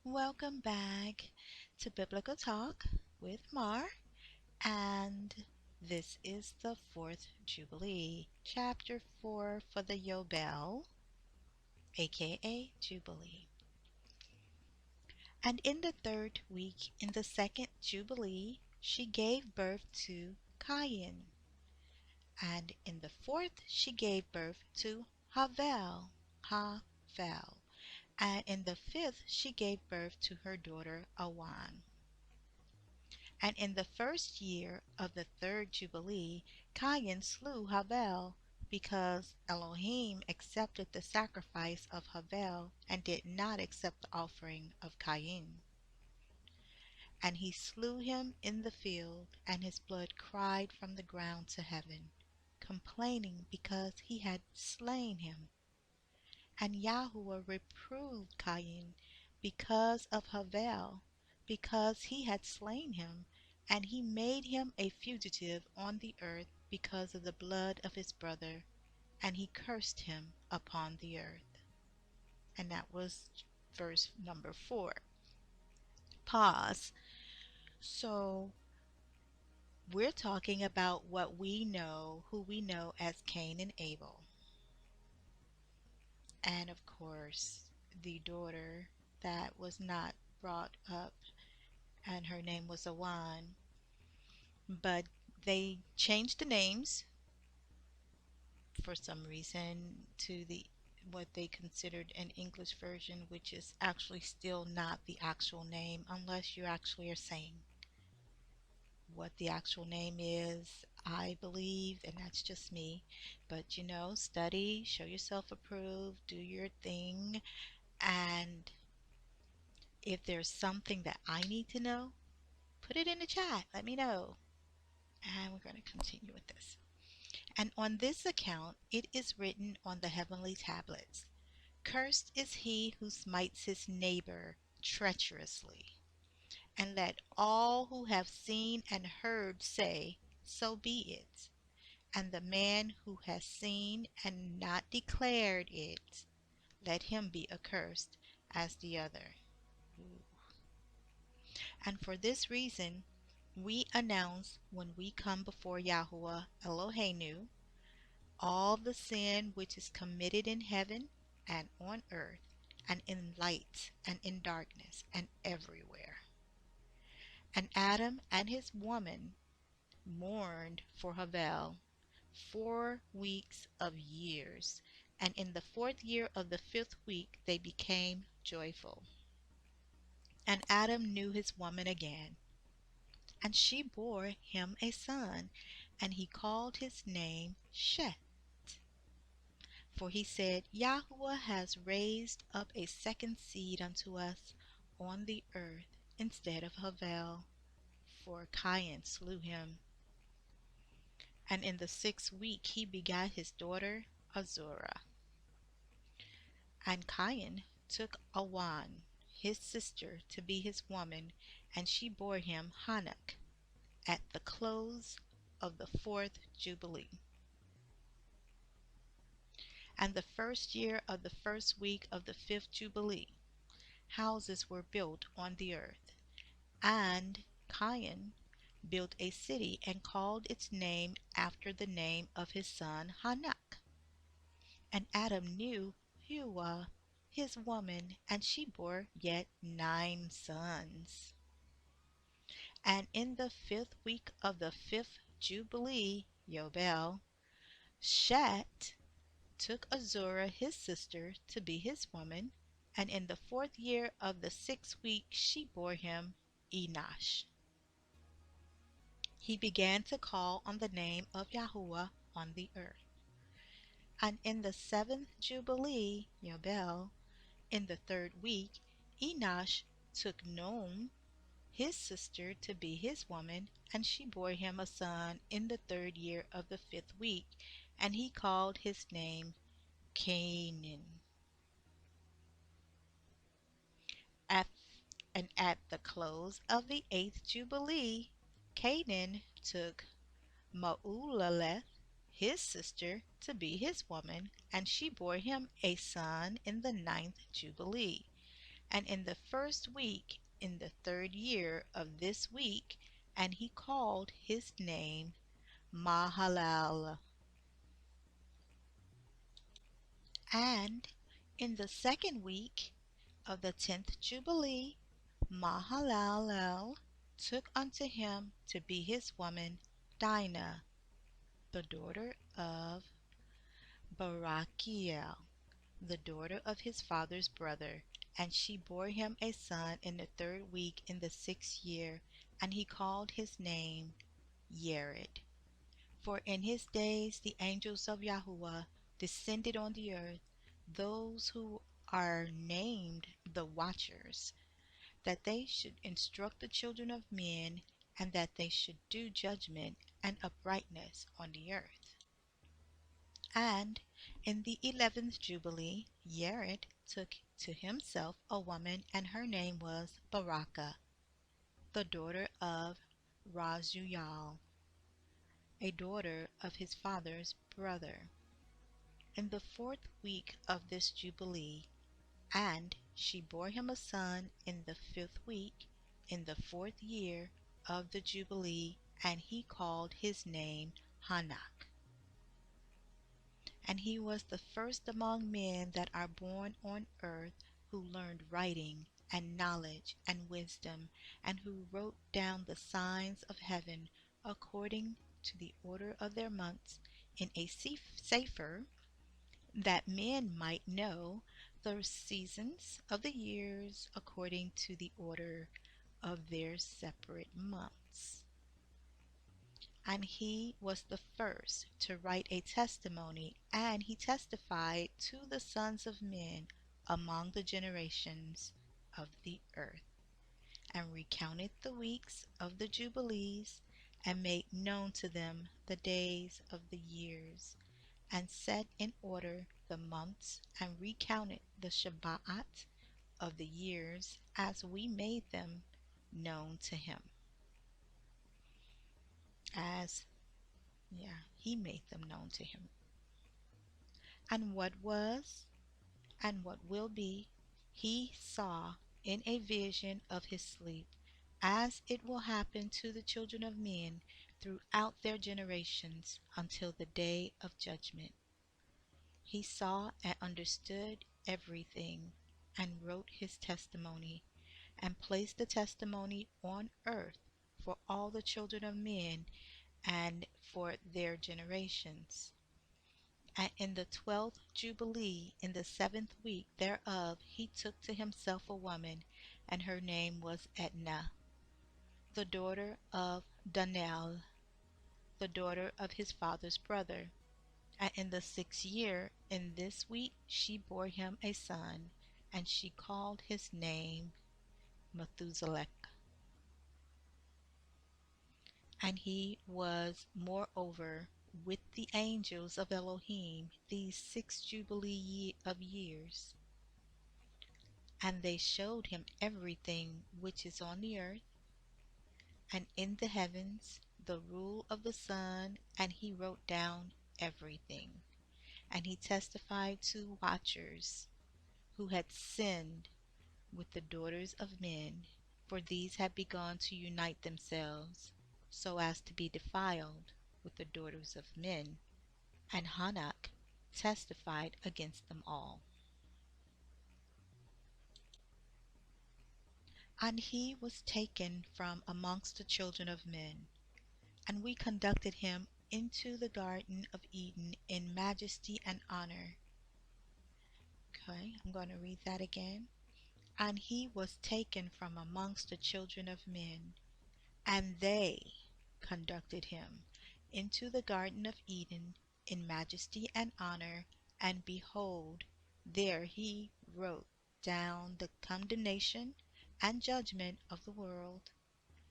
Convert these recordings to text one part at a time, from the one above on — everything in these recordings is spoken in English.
Welcome back to Biblical Talk with Mar, and this is the fourth Jubilee, chapter 4 for the YoBeL, aka Jubilee. And in the third week, in the second Jubilee, she gave birth to Cain, and in the fourth, she gave birth to Havel, and in the fifth, she gave birth to her daughter Awan. And in the first year of the third Jubilee, Cain slew Havel, because Elohim accepted the sacrifice of Havel and did not accept the offering of Cain. And he slew him in the field, and his blood cried from the ground to heaven, complaining because he had slain him. And Yahuwah reproved Cain because of Havel, because he had slain him, and he made him a fugitive on the earth because of the blood of his brother, and he cursed him upon the earth. And that was verse number 4. Pause. So we're talking about what we know, who we know as Cain and Abel. And of course, the daughter that was not brought up, and her name was Awan. But they changed the names for some reason to the what they considered an English version, which is actually still not the actual name unless you actually are saying what the actual name is. I believe, and that's just me, but study, show yourself approved, do your thing, and if there's something that I need to know, put it in the chat. Let me know. And we're going to continue with this. And on this account it is written on the heavenly tablets, Cursed is he who smites his neighbor treacherously. And let all who have seen and heard say, So be it. And the man who has seen and not declared it, let him be accursed as the other. Ooh. And for this reason, we announce when we come before Yahuwah Eloheinu all the sin which is committed in heaven and on earth, and in light and in darkness and everywhere. And Adam and his woman mourned for Havel 4 weeks of years, and in the fourth year of the fifth week they became joyful. And Adam knew his woman again, and she bore him a son, and he called his name Shet. For he said, Yahuwah has raised up a second seed unto us on the earth instead of Havel, for Cain slew him. And in the 6th week he begat his daughter Azorah. And Cain took Awan, his sister, to be his woman, and she bore him Hanok at the close of the 4th Jubilee. And the first year of the first week of the 5th Jubilee, houses were built on the earth. And Cain built a city and called its name after the name of his son Hanok. And Adam knew Hua, his woman, and she bore yet 9 sons. And in the 5th week of the 5th Jubilee, YoBeL, Shet took Azorah his sister to be his woman, and in the 4th year of the 6th week she bore him Enosh. He began to call on the name of Yahuwah on the earth. And in the 7th Jubilee, YoBeL, in the 3rd week, Enosh took Noam, his sister, to be his woman, and she bore him a son in the 3rd year of the 5th week, and he called his name Canaan. At, and at the close of the 8th Jubilee, Canaan took Maulaleth, his sister, to be his woman, and she bore him a son in the 9th Jubilee. And in the first week, in the third year of this week, and he called his name Mahalal. And in the second week of the 10th Jubilee, Mahalalel took unto him to be his woman Dinah, the daughter of Barachiel, the daughter of his father's brother. And she bore him a son in the third week in the 6th year, and he called his name Yared. For in his days the angels of Yahuwah descended on the earth, those who are named the Watchers, that they should instruct the children of men, and that they should do judgment and uprightness on the earth. And in the 11th Jubilee, Yared took to himself a woman, and her name was Baraka, the daughter of Razuyal, a daughter of his father's brother, in the fourth week of this Jubilee. And she bore him a son in the fifth week, in the fourth year of the Jubilee, and he called his name Hanak. And he was the first among men that are born on earth who learned writing and knowledge and wisdom, and who wrote down the signs of heaven according to the order of their months in a sefer, that men might know the seasons of the years according to the order of their separate months. And he was the first to write a testimony, and he testified to the sons of men among the generations of the earth, and recounted the weeks of the jubilees, and made known to them the days of the years, and set in order the months, and recounted the Shabbat of the years as we made them known to him. As he made them known to him. And what was and what will be, he saw in a vision of his sleep, as it will happen to the children of men throughout their generations until the day of judgment. He saw and understood everything, and wrote his testimony, and placed the testimony on earth for all the children of men and for their generations. And in the 12th Jubilee, in the 7th week thereof, he took to himself a woman, and her name was Etna, the daughter of Danel, the daughter of his father's brother. And in the 6th year, in this week, she bore him a son, and she called his name Methuselah. And he was moreover with the angels of Elohim these 6 jubilee of years. And they showed him everything which is on the earth and in the heavens, the rule of the sun, and he wrote down everything. And he testified to watchers who had sinned with the daughters of men, for these had begun to unite themselves, so as to be defiled with the daughters of men. And Hanak testified against them all. And he was taken from amongst the children of men, and we conducted him into the garden of Eden in majesty and honor. Okay, I'm going to read that again. And he was taken from amongst the children of men, and they conducted him into the garden of Eden in majesty and honor, and behold, there he wrote down the condemnation and judgment of the world,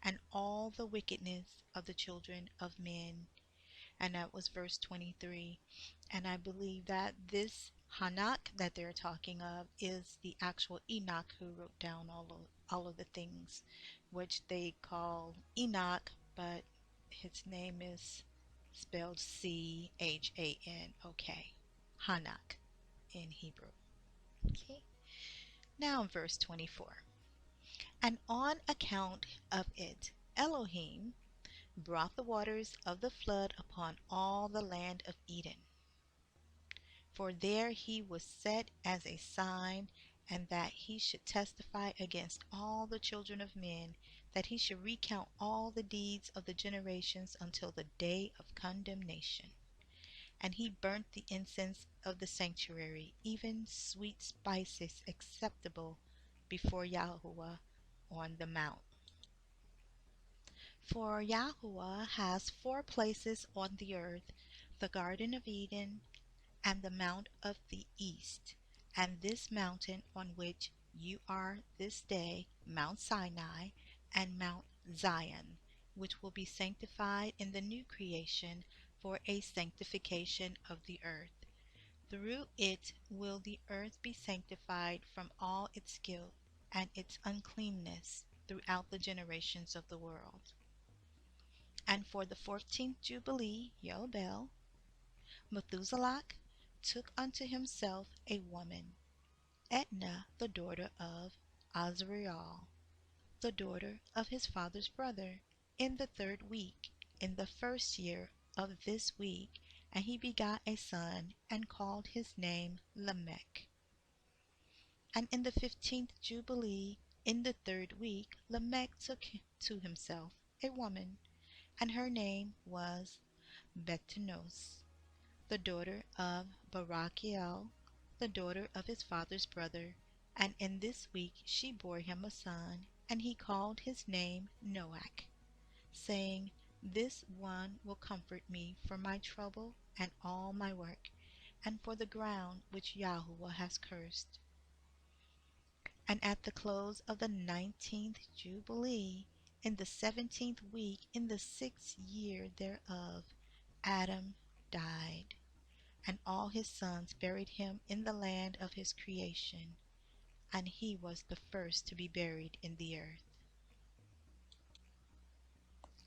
and all the wickedness of the children of men. And that was verse 23. And I believe that this Hanak that they're talking of is the actual Enoch who wrote down all of the things which they call Enoch, but his name is spelled Chanok. Hanak in Hebrew. Okay. Now in verse 24. And on account of it, Elohim brought the waters of the flood upon all the land of Eden. For there he was set as a sign, and that he should testify against all the children of men, that he should recount all the deeds of the generations until the day of condemnation. And he burnt the incense of the sanctuary, even sweet spices acceptable before Yahuwah on the mount. For Yahuwah has four places on the earth, the Garden of Eden, and the Mount of the East, and this mountain on which you are this day, Mount Sinai, and Mount Zion, which will be sanctified in the new creation for a sanctification of the earth. Through it will the earth be sanctified from all its guilt and its uncleanness throughout the generations of the world. And for the 14th Jubilee, YoBeL, Methuselah took unto himself a woman, Etna the daughter of Azrael, the daughter of his father's brother, in the 3rd week, in the 1st year of this week, and he begot a son, and called his name Lamech. And in the 15th Jubilee, in the 3rd week, Lamech took to himself a woman, and her name was Bethnos, the daughter of Barachiel, the daughter of his father's brother, and in this week she bore him a son, and he called his name Noach, saying, This one will comfort me for my trouble and all my work, and for the ground which Yahuwah has cursed. And at the close of the 19th Jubilee, in the 17th week, in the 6th year thereof, Adam died, and all his sons buried him in the land of his creation, and he was the first to be buried in the earth.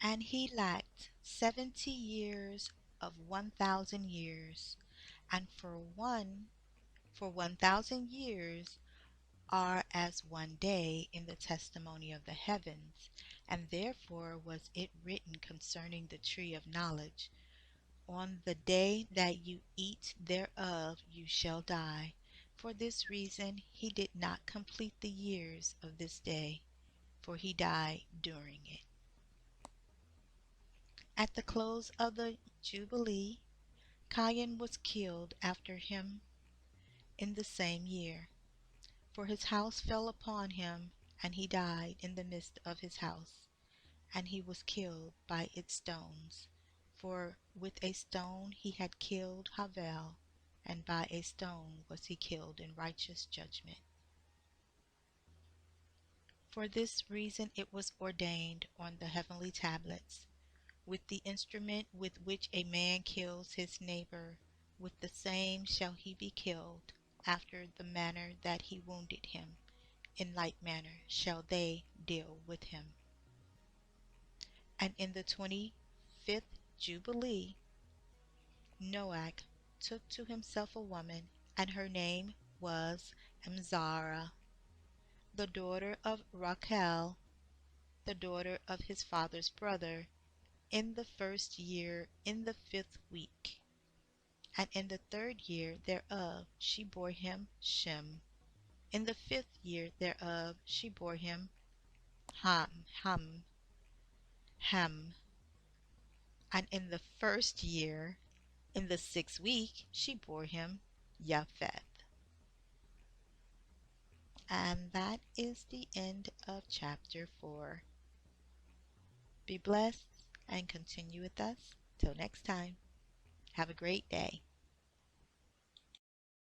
And he lacked 70 years of 1,000 years, and for 1,000 years are as one day in the testimony of the heavens, and therefore was it written concerning the tree of knowledge, On the day that you eat thereof you shall die. For this reason he did not complete the years of this day, for he died during it. At the close of the Jubilee, Cain was killed after him in the same year. For his house fell upon him, and he died in the midst of his house, and he was killed by its stones. For with a stone he had killed Havel, and by a stone was he killed in righteous judgment. For this reason it was ordained on the heavenly tablets, with the instrument with which a man kills his neighbor, with the same shall he be killed, after the manner that he wounded him. In like manner shall they deal with him. And in the 25th Jubilee, Noach took to himself a woman, and her name was Amzara, the daughter of Rachel, the daughter of his father's brother, in the 1st year, in the 5th week. And in the 3rd year thereof she bore him Shem. In the 5th year thereof she bore him Ham. And in the 1st year, in the 6th week, she bore him Japheth. And that is the end of chapter 4. Be blessed and continue with us. Till next time. Have a great day.